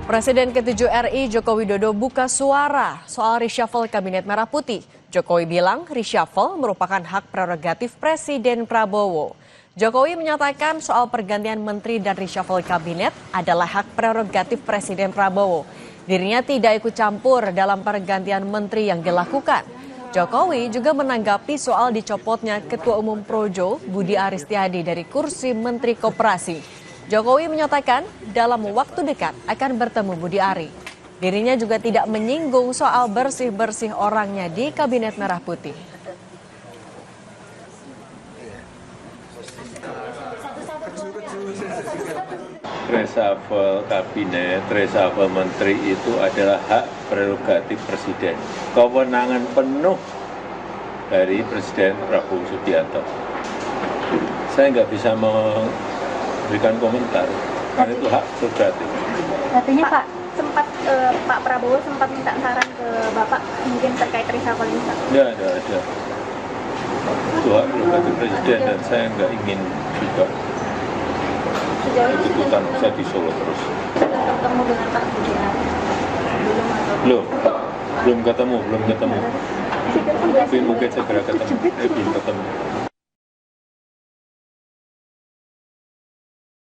Presiden ke-7 RI Joko Widodo buka suara soal reshuffle Kabinet Merah Putih. Jokowi bilang reshuffle merupakan hak prerogatif Presiden Prabowo. Jokowi menyatakan soal pergantian menteri dan reshuffle kabinet adalah hak prerogatif Presiden Prabowo. Dirinya tidak ikut campur dalam pergantian menteri yang dilakukan. Jokowi juga menanggapi soal dicopotnya Ketua Umum Projo Budi Aristiadi dari kursi Menteri Koperasi. Jokowi menyatakan dalam waktu dekat akan bertemu Budi Ari. Dirinya juga tidak menyinggung soal bersih-bersih orangnya di Kabinet Merah Putih. Reshuffle kabinet, reshuffle menteri itu adalah hak prerogatif Presiden. Kewenangan penuh dari Presiden Prabowo Subianto. Saya nggak bisa memberikan komentar, karena itu hak prerogatif. Artinya Pak Prabowo sempat minta saran ke Bapak mungkin terkait reshuffle ini, Pak? Nggak ada. Itu hak prerogatif Presiden dan saya nggak ingin juga ikutan saya di Solo terus. Sudah ketemu dengan Pak Budi Ari? Belum ketemu. Tapi mungkin segera ketemu. Belum ketemu.